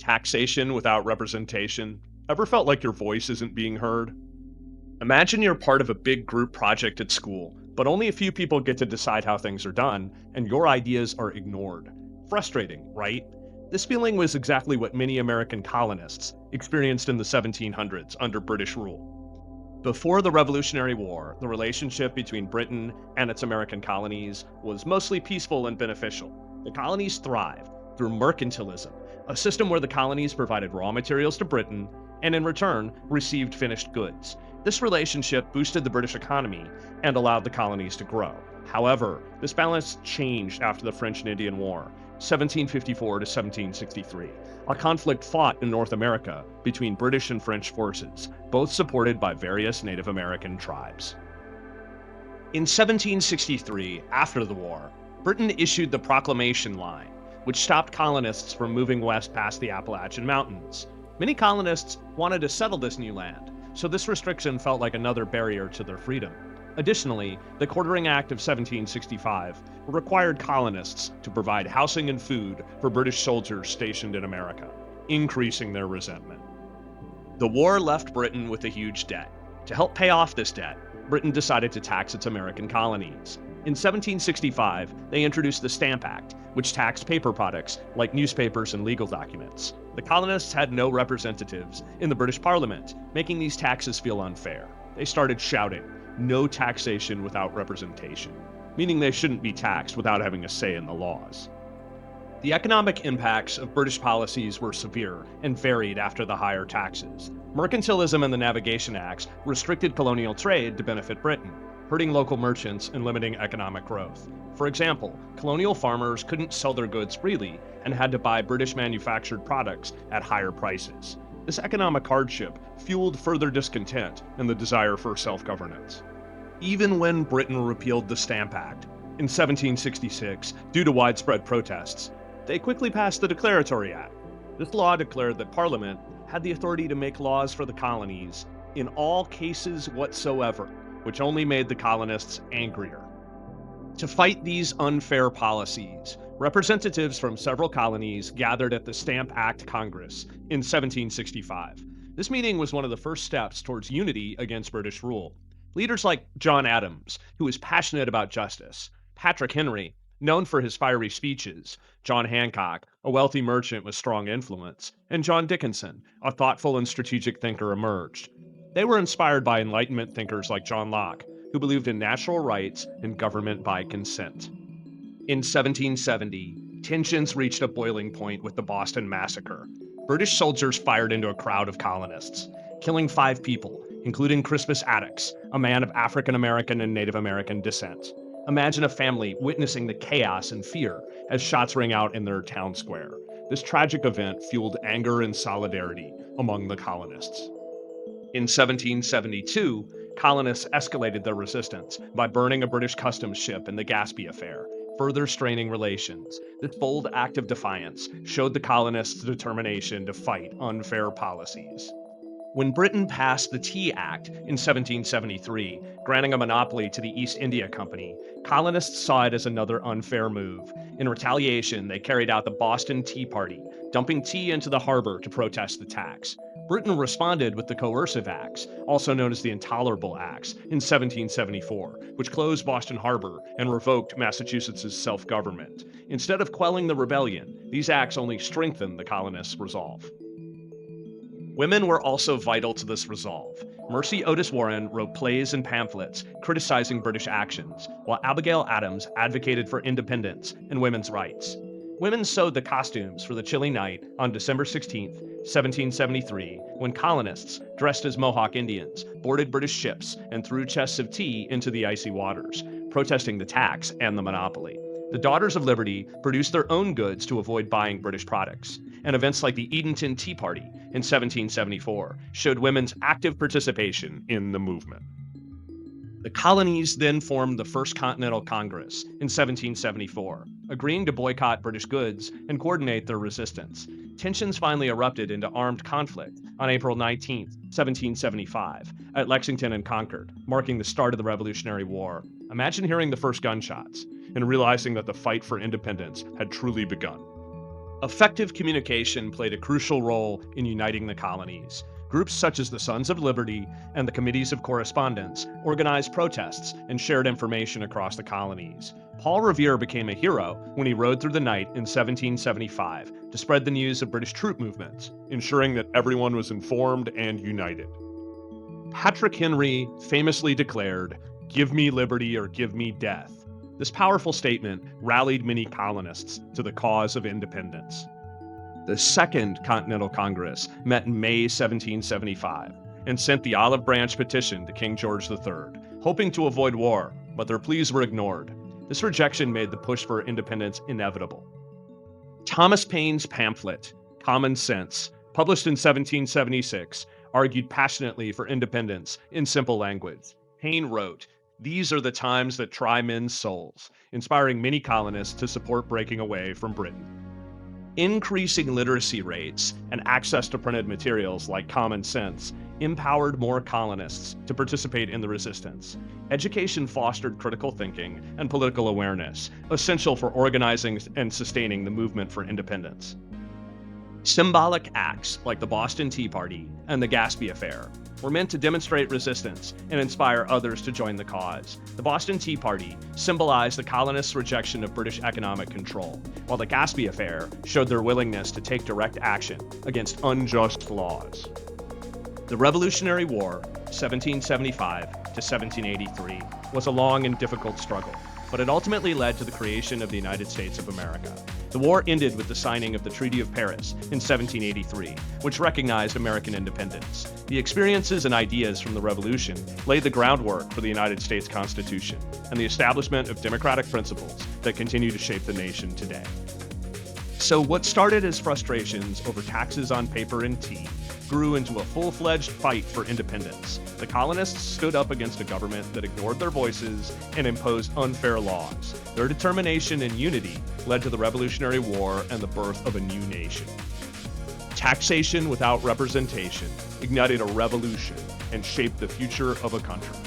Taxation without representation. Ever felt like your voice isn't being heard? Imagine you're part of a big group project at school, but only a few people get to decide how things are done, and your ideas are ignored. Frustrating, right? This feeling was exactly what many American colonists experienced in the 1700s under British rule. Before the Revolutionary War, the relationship between Britain and its American colonies was mostly peaceful and beneficial. The colonies thrived through mercantilism, a system where the colonies provided raw materials to Britain and in return received finished goods. This relationship boosted the British economy and allowed the colonies to grow. However, this balance changed after the French and Indian War, 1754 to 1763, a conflict fought in North America between British and French forces, both supported by various Native American tribes. In 1763, after the war, Britain issued the Proclamation Line, which stopped colonists from moving west past the Appalachian Mountains. Many colonists wanted to settle this new land, so this restriction felt like another barrier to their freedom. Additionally, the Quartering Act of 1765 required colonists to provide housing and food for British soldiers stationed in America, increasing their resentment. The war left Britain with a huge debt. To help pay off this debt, Britain decided to tax its American colonies. In 1765, they introduced the Stamp Act, which taxed paper products like newspapers and legal documents. The colonists had no representatives in the British Parliament, making these taxes feel unfair. They started shouting, "No taxation without representation," meaning they shouldn't be taxed without having a say in the laws. The economic impacts of British policies were severe and varied after the higher taxes. Mercantilism and the Navigation Acts restricted colonial trade to benefit Britain, hurting local merchants and limiting economic growth. For example, colonial farmers couldn't sell their goods freely and had to buy British manufactured products at higher prices. This economic hardship fueled further discontent and the desire for self-governance. Even when Britain repealed the Stamp Act in 1766 due to widespread protests, they quickly passed the Declaratory Act. This law declared that Parliament had the authority to make laws for the colonies in all cases whatsoever, which only made the colonists angrier. To fight these unfair policies, representatives from several colonies gathered at the Stamp Act Congress in 1765. This meeting was one of the first steps towards unity against British rule. Leaders like John Adams, who was passionate about justice, Patrick Henry, known for his fiery speeches, John Hancock, a wealthy merchant with strong influence, and John Dickinson, a thoughtful and strategic thinker, emerged. They were inspired by Enlightenment thinkers like John Locke, who believed in natural rights and government by consent. In 1770, tensions reached a boiling point with the Boston Massacre. British soldiers fired into a crowd of colonists, killing 5 people, including Crispus Attucks, a man of African American and Native American descent. Imagine a family witnessing the chaos and fear as shots rang out in their town square. This tragic event fueled anger and solidarity among the colonists. In 1772, colonists escalated their resistance by burning a British customs ship in the Gaspee affair, further straining relations. This bold act of defiance showed the colonists' determination to fight unfair policies. When Britain passed the Tea Act in 1773, granting a monopoly to the East India Company, colonists saw it as another unfair move. In retaliation, they carried out the Boston Tea Party, dumping tea into the harbor to protest the tax. Britain responded with the Coercive Acts, also known as the Intolerable Acts, in 1774, which closed Boston Harbor and revoked Massachusetts' self-government. Instead of quelling the rebellion, these acts only strengthened the colonists' resolve. Women were also vital to this resolve. Mercy Otis Warren wrote plays and pamphlets criticizing British actions, while Abigail Adams advocated for independence and women's rights. Women sewed the costumes for the chilly night on December 16, 1773, when colonists, dressed as Mohawk Indians, boarded British ships and threw chests of tea into the icy waters, protesting the tax and the monopoly. The Daughters of Liberty produced their own goods to avoid buying British products, and events like the Edenton Tea Party in 1774 showed women's active participation in the movement. The colonies then formed the First Continental Congress in 1774, agreeing to boycott British goods and coordinate their resistance. Tensions finally erupted into armed conflict on April 19, 1775, at Lexington and Concord, marking the start of the Revolutionary War. Imagine hearing the first gunshots and realizing that the fight for independence had truly begun. Effective communication played a crucial role in uniting the colonies. Groups such as the Sons of Liberty and the Committees of Correspondence organized protests and shared information across the colonies. Paul Revere became a hero when he rode through the night in 1775 to spread the news of British troop movements, ensuring that everyone was informed and united. Patrick Henry famously declared, "Give me liberty or give me death." This powerful statement rallied many colonists to the cause of independence. The Second Continental Congress met in May 1775 and sent the Olive Branch Petition to King George III, hoping to avoid war, but their pleas were ignored. This rejection made the push for independence inevitable. Thomas Paine's pamphlet, Common Sense, published in 1776, argued passionately for independence in simple language. Paine wrote, "These are the times that try men's souls," inspiring many colonists to support breaking away from Britain. Increasing literacy rates and access to printed materials like Common Sense empowered more colonists to participate in the resistance. Education fostered critical thinking and political awareness, essential for organizing and sustaining the movement for independence. Symbolic acts like the Boston Tea Party and the Gaspee Affair were meant to demonstrate resistance and inspire others to join the cause. The Boston Tea Party symbolized the colonists' rejection of British economic control, while the Gaspee Affair showed their willingness to take direct action against unjust laws. The Revolutionary War, 1775 to 1783, was a long and difficult struggle, but it ultimately led to the creation of the United States of America. The war ended with the signing of the Treaty of Paris in 1783, which recognized American independence. The experiences and ideas from the Revolution laid the groundwork for the United States Constitution and the establishment of democratic principles that continue to shape the nation today. So what started as frustrations over taxes on paper and tea grew into a full-fledged fight for independence. The colonists stood up against a government that ignored their voices and imposed unfair laws. Their determination and unity led to the Revolutionary War and the birth of a new nation. Taxation without representation ignited a revolution and shaped the future of a country.